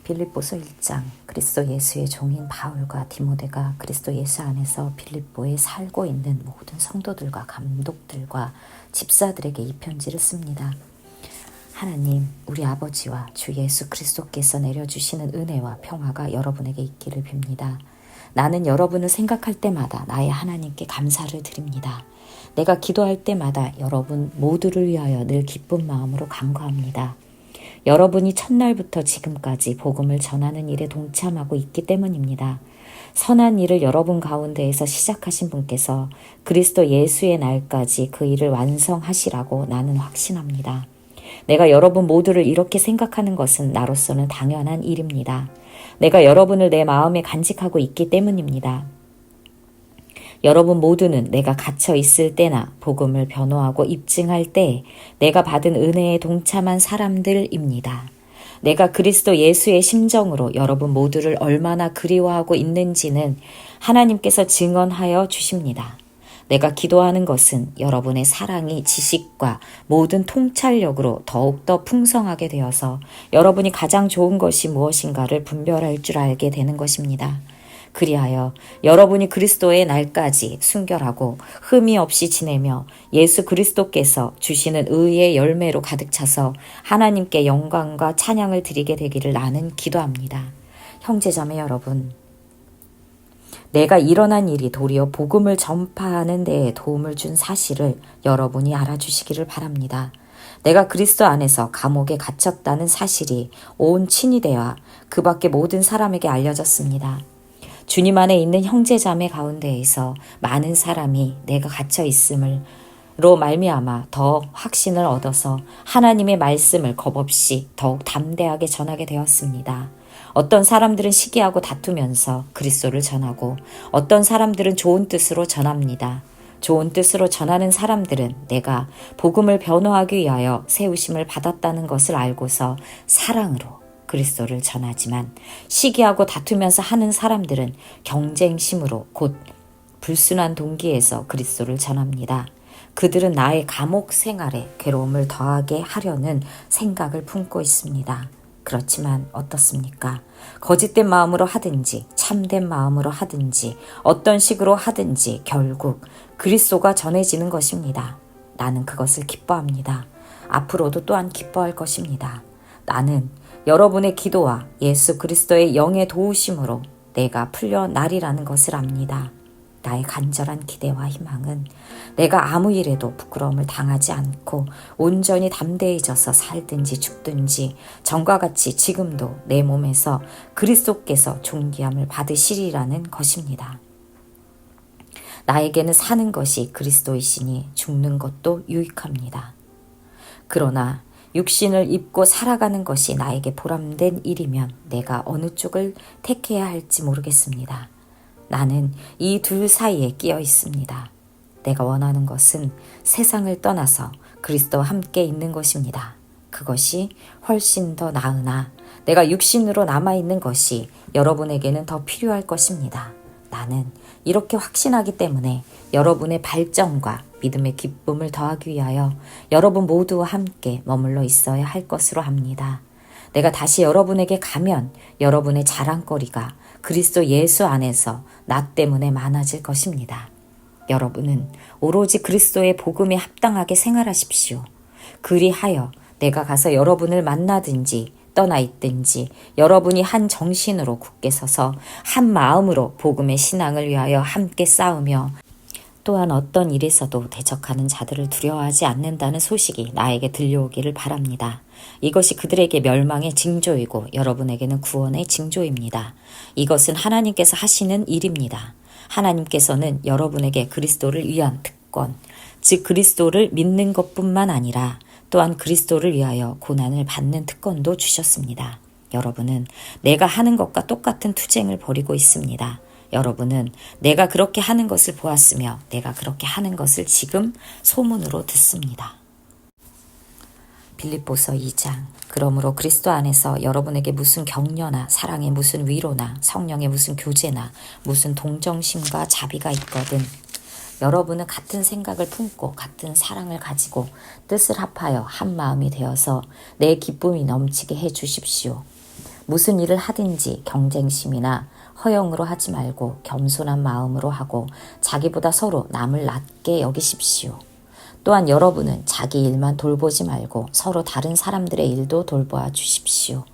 빌립보서 1장. 그리스도 예수의 종인 바울과 디모데가 그리스도 예수 안에서 빌립보에 살고 있는 모든 성도들과 감독들과 집사들에게 이 편지를 씁니다. 하나님, 우리 아버지와 주 예수 그리스도께서 내려주시는 은혜와 평화가 여러분에게 있기를 빕니다. 나는 여러분을 생각할 때마다 나의 하나님께 감사를 드립니다. 내가 기도할 때마다 여러분 모두를 위하여 늘 기쁜 마음으로 간구합니다. 여러분이 첫날부터 지금까지 복음을 전하는 일에 동참하고 있기 때문입니다. 선한 일을 여러분 가운데에서 시작하신 분께서 그리스도 예수의 날까지 그 일을 완성하시라고 나는 확신합니다. 내가 여러분 모두를 이렇게 생각하는 것은 나로서는 당연한 일입니다. 내가 여러분을 내 마음에 간직하고 있기 때문입니다. 여러분 모두는 내가 갇혀 있을 때나 복음을 변호하고 입증할 때 내가 받은 은혜에 동참한 사람들입니다. 내가 그리스도 예수의 심정으로 여러분 모두를 얼마나 그리워하고 있는지는 하나님께서 증언하여 주십니다. 내가 기도하는 것은 여러분의 사랑이 지식과 모든 통찰력으로 더욱더 풍성하게 되어서 여러분이 가장 좋은 것이 무엇인가를 분별할 줄 알게 되는 것입니다. 그리하여 여러분이 그리스도의 날까지 순결하고 흠이 없이 지내며 예수 그리스도께서 주시는 의의 열매로 가득 차서 하나님께 영광과 찬양을 드리게 되기를 나는 기도합니다. 형제자매 여러분, 내가 일어난 일이 도리어 복음을 전파하는 데에 도움을 준 사실을 여러분이 알아주시기를 바랍니다. 내가 그리스도 안에서 감옥에 갇혔다는 사실이 온 친위대와 그 밖의 모든 사람에게 알려졌습니다. 주님 안에 있는 형제자매 가운데에서 많은 사람이 내가 갇혀 있음으로 말미암아 더 확신을 얻어서 하나님의 말씀을 겁없이 더욱 담대하게 전하게 되었습니다. 어떤 사람들은 시기하고 다투면서 그리스도를 전하고 어떤 사람들은 좋은 뜻으로 전합니다. 좋은 뜻으로 전하는 사람들은 내가 복음을 변호하기 위하여 세우심을 받았다는 것을 알고서 사랑으로 그리스도를 전하지만 시기하고 다투면서 하는 사람들은 경쟁심으로 곧 불순한 동기에서 그리스도를 전합니다. 그들은 나의 감옥 생활에 괴로움을 더하게 하려는 생각을 품고 있습니다. 그렇지만 어떻습니까? 거짓된 마음으로 하든지 참된 마음으로 하든지 어떤 식으로 하든지 결국 그리스도가 전해지는 것입니다. 나는 그것을 기뻐합니다. 앞으로도 또한 기뻐할 것입니다. 나는 여러분의 기도와 예수 그리스도의 영의 도우심으로 내가 풀려나리라는 것을 압니다. 나의 간절한 기대와 희망은 내가 아무 일에도 부끄러움을 당하지 않고 온전히 담대해져서 살든지 죽든지 전과 같이 지금도 내 몸에서 그리스도께서 존귀함을 받으시리라는 것입니다. 나에게는 사는 것이 그리스도이시니 죽는 것도 유익합니다. 그러나 육신을 입고 살아가는 것이 나에게 보람된 일이면 내가 어느 쪽을 택해야 할지 모르겠습니다. 나는 이 둘 사이에 끼어 있습니다. 내가 원하는 것은 세상을 떠나서 그리스도와 함께 있는 것입니다. 그것이 훨씬 더 나으나 내가 육신으로 남아있는 것이 여러분에게는 더 필요할 것입니다. 나는 이렇게 확신하기 때문에 여러분의 발전과 믿음의 기쁨을 더하기 위하여 여러분 모두와 함께 머물러 있어야 할 것으로 합니다. 내가 다시 여러분에게 가면 여러분의 자랑거리가 그리스도 예수 안에서 나 때문에 많아질 것입니다. 여러분은 오로지 그리스도의 복음에 합당하게 생활하십시오. 그리하여 내가 가서 여러분을 만나든지 떠나 있든지 여러분이 한 정신으로 굳게 서서 한 마음으로 복음의 신앙을 위하여 함께 싸우며 또한 어떤 일에서도 대적하는 자들을 두려워하지 않는다는 소식이 나에게 들려오기를 바랍니다. 이것이 그들에게 멸망의 징조이고 여러분에게는 구원의 징조입니다. 이것은 하나님께서 하시는 일입니다. 하나님께서는 여러분에게 그리스도를 위한 특권, 즉 그리스도를 믿는 것뿐만 아니라 또한 그리스도를 위하여 고난을 받는 특권도 주셨습니다. 여러분은 내가 하는 것과 똑같은 투쟁을 벌이고 있습니다. 여러분은 내가 그렇게 하는 것을 보았으며 내가 그렇게 하는 것을 지금 소문으로 듣습니다. 빌립보서 2장. 그러므로 그리스도 안에서 여러분에게 무슨 격려나 사랑의 무슨 위로나 성령의 무슨 교제나 무슨 동정심과 자비가 있거든 여러분은 같은 생각을 품고 같은 사랑을 가지고 뜻을 합하여 한 마음이 되어서 내 기쁨이 넘치게 해 주십시오. 무슨 일을 하든지 경쟁심이나 허영으로 하지 말고 겸손한 마음으로 하고 자기보다 서로 남을 낮게 여기십시오. 또한 여러분은 자기 일만 돌보지 말고 서로 다른 사람들의 일도 돌보아 주십시오.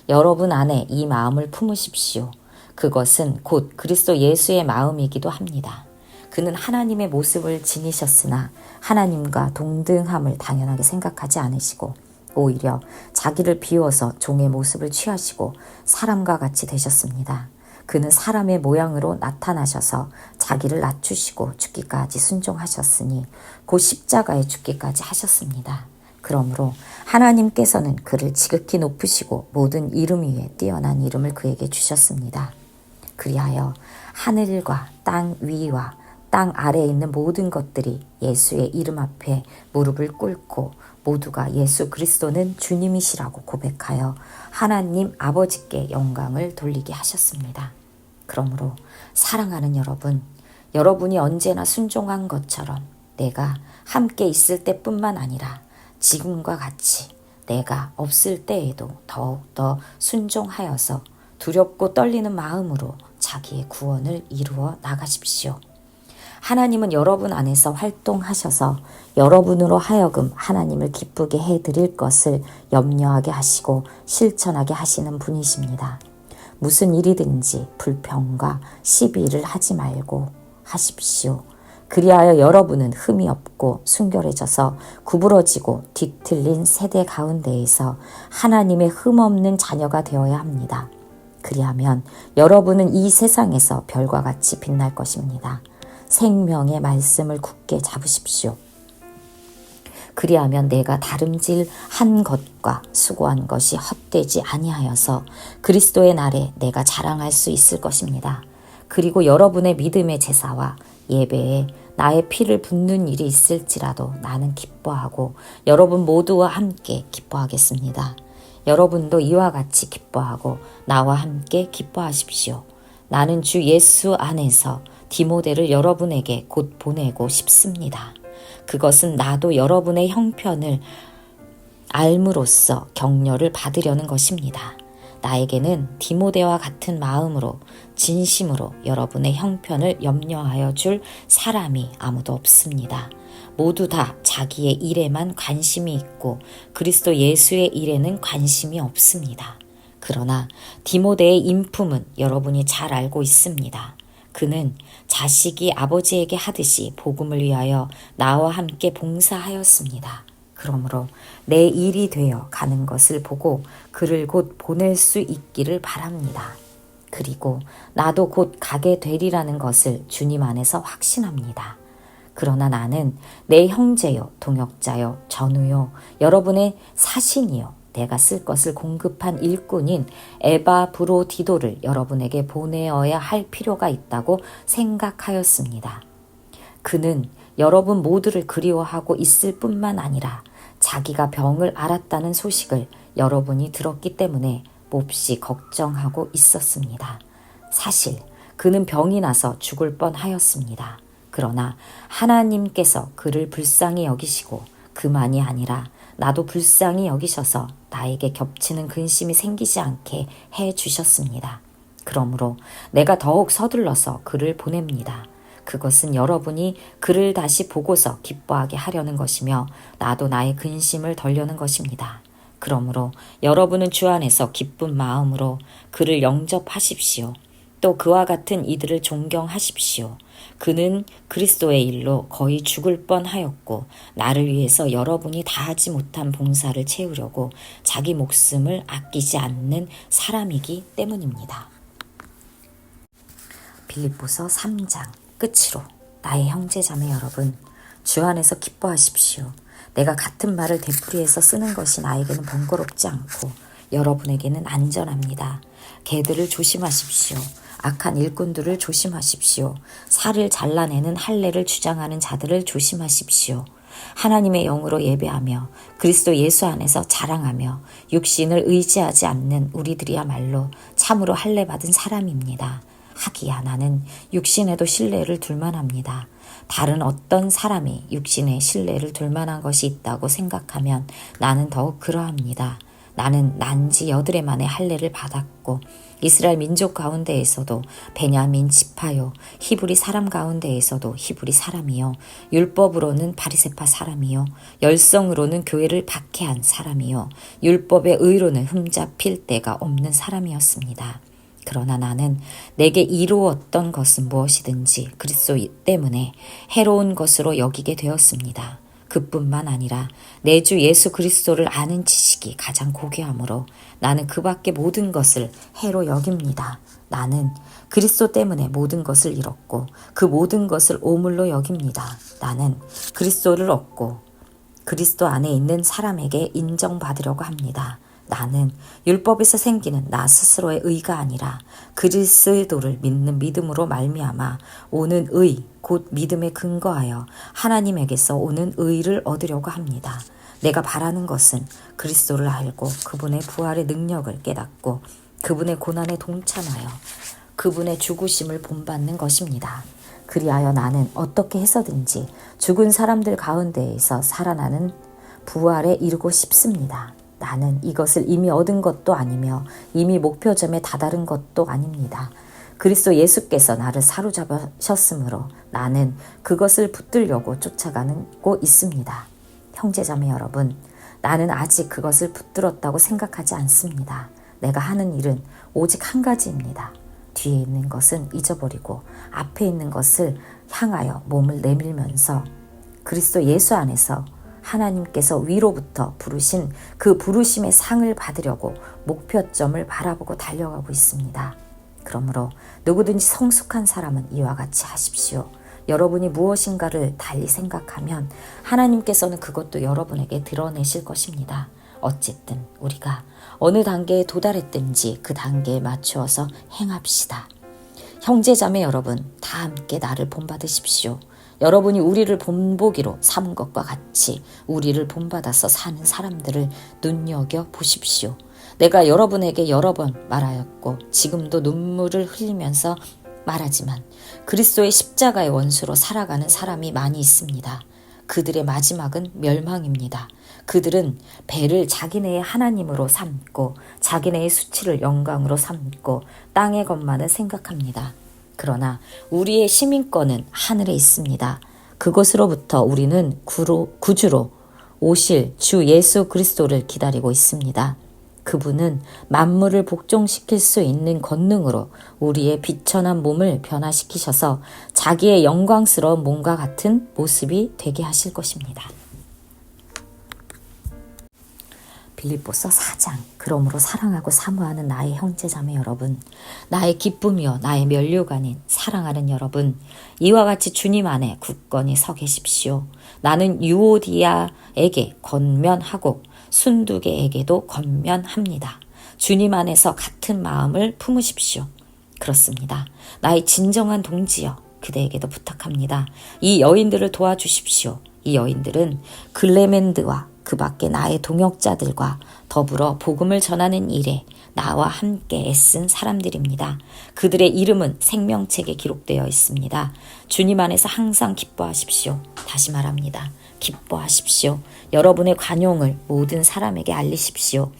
여러분 안에 이 마음을 품으십시오. 그것은 곧 그리스도 예수의 마음이기도 합니다. 그는 하나님의 모습을 지니셨으나 하나님과 동등함을 당연하게 생각하지 않으시고 오히려 자기를 비워서 종의 모습을 취하시고 사람과 같이 되셨습니다. 그는 사람의 모양으로 나타나셔서 자기를 낮추시고 죽기까지 순종하셨으니 곧 십자가에 죽기까지 하셨습니다. 그러므로 하나님께서는 그를 지극히 높으시고 모든 이름 위에 뛰어난 이름을 그에게 주셨습니다. 그리하여 하늘과 땅 위와 땅 아래에 있는 모든 것들이 예수의 이름 앞에 무릎을 꿇고 모두가 예수 그리스도는 주님이시라고 고백하여 하나님 아버지께 영광을 돌리게 하셨습니다. 그러므로 사랑하는 여러분, 여러분이 언제나 순종한 것처럼 내가 함께 있을 때뿐만 아니라 지금과 같이 내가 없을 때에도 더욱더 순종하여서 두렵고 떨리는 마음으로 자기의 구원을 이루어 나가십시오. 하나님은 여러분 안에서 활동하셔서 여러분으로 하여금 하나님을 기쁘게 해드릴 것을 염려하게 하시고 실천하게 하시는 분이십니다. 무슨 일이든지 불평과 시비를 하지 말고 하십시오. 그리하여 여러분은 흠이 없고 순결해져서 구부러지고 뒤틀린 세대 가운데에서 하나님의 흠없는 자녀가 되어야 합니다. 그리하면 여러분은 이 세상에서 별과 같이 빛날 것입니다. 생명의 말씀을 굳게 잡으십시오. 그리하면 내가 다름질한 것과 수고한 것이 헛되지 아니하여서 그리스도의 날에 내가 자랑할 수 있을 것입니다. 그리고 여러분의 믿음의 제사와 예배에 나의 피를 붓는 일이 있을지라도 나는 기뻐하고 여러분 모두와 함께 기뻐하겠습니다. 여러분도 이와 같이 기뻐하고 나와 함께 기뻐하십시오. 나는 주 예수 안에서 디모데를 여러분에게 곧 보내고 싶습니다. 그것은 나도 여러분의 형편을 알므로써 격려를 받으려는 것입니다. 나에게는 디모데와 같은 마음으로 진심으로 여러분의 형편을 염려하여 줄 사람이 아무도 없습니다. 모두 다 자기의 일에만 관심이 있고 그리스도 예수의 일에는 관심이 없습니다. 그러나 디모데의 인품은 여러분이 잘 알고 있습니다. 그는 자식이 아버지에게 하듯이 복음을 위하여 나와 함께 봉사하였습니다. 그러므로 내 일이 되어 가는 것을 보고 그를 곧 보낼 수 있기를 바랍니다. 그리고 나도 곧 가게 되리라는 것을 주님 안에서 확신합니다. 그러나 나는 내 형제요, 동역자요, 전우요, 여러분의 사신이요, 내가 쓸 것을 공급한 일꾼인 에바브로디도를 여러분에게 보내어야 할 필요가 있다고 생각하였습니다. 그는 여러분 모두를 그리워하고 있을 뿐만 아니라 자기가 병을 앓았다는 소식을 여러분이 들었기 때문에 몹시 걱정하고 있었습니다. 사실 그는 병이 나서 죽을 뻔하였습니다. 그러나 하나님께서 그를 불쌍히 여기시고 그만이 아니라 나도 불쌍히 여기셔서 나에게 겹치는 근심이 생기지 않게 해 주셨습니다. 그러므로 내가 더욱 서둘러서 그를 보냅니다. 그것은 여러분이 그를 다시 보고서 기뻐하게 하려는 것이며 나도 나의 근심을 덜려는 것입니다. 그러므로 여러분은 주 안에서 기쁜 마음으로 그를 영접하십시오. 또 그와 같은 이들을 존경하십시오. 그는 그리스도의 일로 거의 죽을 뻔하였고 나를 위해서 여러분이 다하지 못한 봉사를 채우려고 자기 목숨을 아끼지 않는 사람이기 때문입니다. 빌립보서 3장 끝으로 나의 형제자매 여러분, 주 안에서 기뻐하십시오. 내가 같은 말을 되풀이해서 쓰는 것이 나에게는 번거롭지 않고 여러분에게는 안전합니다. 개들을 조심하십시오. 악한 일꾼들을 조심하십시오. 살을 잘라내는 할례를 주장하는 자들을 조심하십시오. 하나님의 영으로 예배하며 그리스도 예수 안에서 자랑하며 육신을 의지하지 않는 우리들이야말로 참으로 할례 받은 사람입니다. 하기야 나는 육신에도 신뢰를 둘 만합니다. 다른 어떤 사람이 육신에 신뢰를 둘 만한 것이 있다고 생각하면 나는 더욱 그러합니다. 나는 난지 여드레 만에 할례를 받았고 이스라엘 민족 가운데에서도 베냐민 지파요 히브리 사람 가운데에서도 히브리 사람이요 율법으로는 바리새파 사람이요 열성으로는 교회를 박해한 사람이요 율법의 의로는 흠잡힐 데가 없는 사람이었습니다. 그러나 나는 내게 이루었던 것은 무엇이든지 그리스도 때문에 해로운 것으로 여기게 되었습니다. 그뿐만 아니라 내 주 예수 그리스도를 아는 지식이 가장 고귀하므로 나는 그 밖의 모든 것을 해로 여깁니다. 나는 그리스도 때문에 모든 것을 잃었고 그 모든 것을 오물로 여깁니다. 나는 그리스도를 얻고 그리스도 안에 있는 사람에게 인정받으려고 합니다. 나는 율법에서 생기는 나 스스로의 의가 아니라 그리스도를 믿는 믿음으로 말미암아 오는 의, 곧 믿음에 근거하여 하나님에게서 오는 의를 얻으려고 합니다. 내가 바라는 것은 그리스도를 알고 그분의 부활의 능력을 깨닫고 그분의 고난에 동참하여 그분의 죽으심을 본받는 것입니다. 그리하여 나는 어떻게 해서든지 죽은 사람들 가운데에서 살아나는 부활에 이르고 싶습니다. 나는 이것을 이미 얻은 것도 아니며 이미 목표점에 다다른 것도 아닙니다. 그리스도 예수께서 나를 사로잡으셨으므로 나는 그것을 붙들려고 쫓아가고 있습니다. 형제자매 여러분, 나는 아직 그것을 붙들었다고 생각하지 않습니다. 내가 하는 일은 오직 한 가지입니다. 뒤에 있는 것은 잊어버리고 앞에 있는 것을 향하여 몸을 내밀면서 그리스도 예수 안에서 하나님께서 위로부터 부르신 그 부르심의 상을 받으려고 목표점을 바라보고 달려가고 있습니다. 그러므로 누구든지 성숙한 사람은 이와 같이 하십시오. 여러분이 무엇인가를 달리 생각하면 하나님께서는 그것도 여러분에게 드러내실 것입니다. 어쨌든 우리가 어느 단계에 도달했든지 그 단계에 맞추어서 행합시다. 형제자매 여러분, 다 함께 나를 본받으십시오. 여러분이 우리를 본보기로 삼은 것과 같이 우리를 본받아서 사는 사람들을 눈여겨 보십시오. 내가 여러분에게 여러 번 말하였고 지금도 눈물을 흘리면서 말하지만 그리스도의 십자가의 원수로 살아가는 사람이 많이 있습니다. 그들의 마지막은 멸망입니다. 그들은 배를 자기네의 하나님으로 삼고 자기네의 수치를 영광으로 삼고 땅의 것만을 생각합니다. 그러나 우리의 시민권은 하늘에 있습니다. 그곳으로부터 우리는 구주로 오실 주 예수 그리스도를 기다리고 있습니다. 그분은 만물을 복종시킬 수 있는 권능으로 우리의 비천한 몸을 변화시키셔서 자기의 영광스러운 몸과 같은 모습이 되게 하실 것입니다. 빌립보서 4장. 그러므로 사랑하고 사모하는 나의 형제자매 여러분, 나의 기쁨이요 나의 면류관인 사랑하는 여러분, 이와 같이 주님 안에 굳건히 서 계십시오. 나는 유오디아에게 권면하고 순두개에게도 권면합니다. 주님 안에서 같은 마음을 품으십시오. 그렇습니다. 나의 진정한 동지여, 그대에게도 부탁합니다. 이 여인들을 도와주십시오. 이 여인들은 글레멘드와 그 밖에 나의 동역자들과 더불어 복음을 전하는 일에 나와 함께 애쓴 사람들입니다. 그들의 이름은 생명책에 기록되어 있습니다. 주님 안에서 항상 기뻐하십시오. 다시 말합니다. 기뻐하십시오. 여러분의 관용을 모든 사람에게 알리십시오.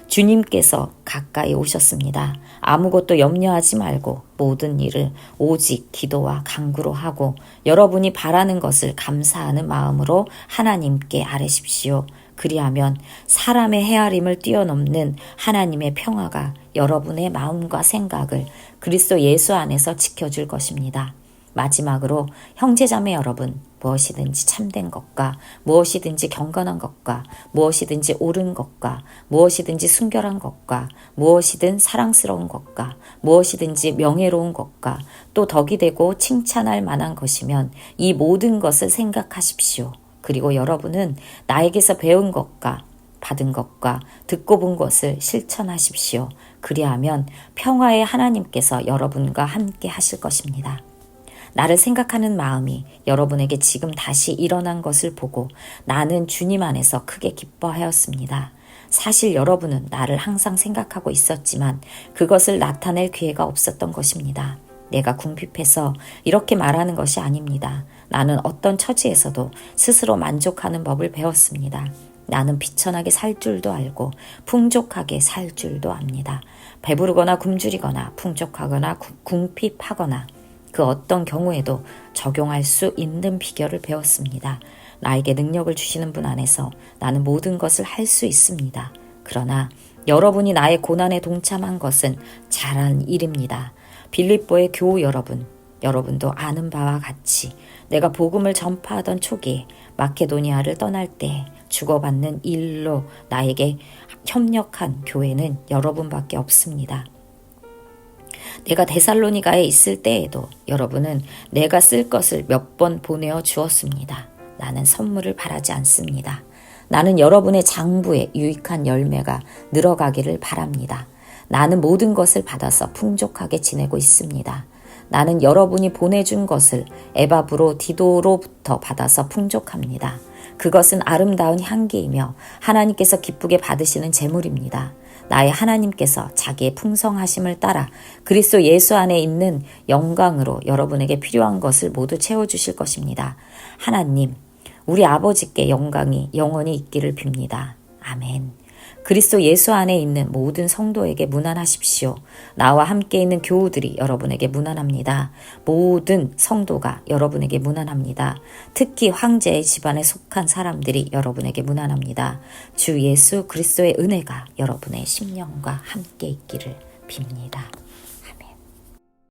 주님께서 가까이 오셨습니다. 아무것도 염려하지 말고 모든 일을 오직 기도와 간구로 하고 여러분이 바라는 것을 감사하는 마음으로 하나님께 아뢰십시오. 그리하면 사람의 헤아림을 뛰어넘는 하나님의 평화가 여러분의 마음과 생각을 그리스도 예수 안에서 지켜줄 것입니다. 마지막으로 형제자매 여러분, 무엇이든지 참된 것과 무엇이든지 경건한 것과 무엇이든지 옳은 것과 무엇이든지 순결한 것과 무엇이든 사랑스러운 것과 무엇이든지 명예로운 것과 또 덕이 되고 칭찬할 만한 것이면 이 모든 것을 생각하십시오. 그리고 여러분은 나에게서 배운 것과 받은 것과 듣고 본 것을 실천하십시오. 그리하면 평화의 하나님께서 여러분과 함께 하실 것입니다. 나를 생각하는 마음이 여러분에게 지금 다시 일어난 것을 보고 나는 주님 안에서 크게 기뻐하였습니다. 사실 여러분은 나를 항상 생각하고 있었지만 그것을 나타낼 기회가 없었던 것입니다. 내가 궁핍해서 이렇게 말하는 것이 아닙니다. 나는 어떤 처지에서도 스스로 만족하는 법을 배웠습니다. 나는 비천하게 살 줄도 알고 풍족하게 살 줄도 압니다. 배부르거나 굶주리거나 풍족하거나 궁핍하거나 그 어떤 경우에도 적용할 수 있는 비결을 배웠습니다. 나에게 능력을 주시는 분 안에서 나는 모든 것을 할 수 있습니다. 그러나 여러분이 나의 고난에 동참한 것은 잘한 일입니다. 빌립보의 교우 여러분도 아는 바와 같이 내가 복음을 전파하던 초기에 마케도니아를 떠날 때 주고받는 일로 나에게 협력한 교회는 여러분밖에 없습니다. 내가 데살로니가에 있을 때에도 여러분은 내가 쓸 것을 몇 번 보내어 주었습니다. 나는 선물을 바라지 않습니다. 나는 여러분의 장부에 유익한 열매가 늘어가기를 바랍니다. 나는 모든 것을 받아서 풍족하게 지내고 있습니다. 나는 여러분이 보내준 것을 에바브로 디도로부터 받아서 풍족합니다. 그것은 아름다운 향기이며 하나님께서 기쁘게 받으시는 제물입니다. 나의 하나님께서 자기의 풍성하심을 따라 그리스도 예수 안에 있는 영광으로 여러분에게 필요한 것을 모두 채워주실 것입니다. 하나님, 우리 아버지께 영광이 영원히 있기를 빕니다. 아멘. 그리스도 예수 안에 있는 모든 성도에게 문안하십시오. 나와 함께 있는 교우들이 여러분에게 문안합니다. 모든 성도가 여러분에게 문안합니다. 특히 황제의 집안에 속한 사람들이 여러분에게 문안합니다. 주 예수 그리스도의 은혜가 여러분의 심령과 함께 있기를 빕니다.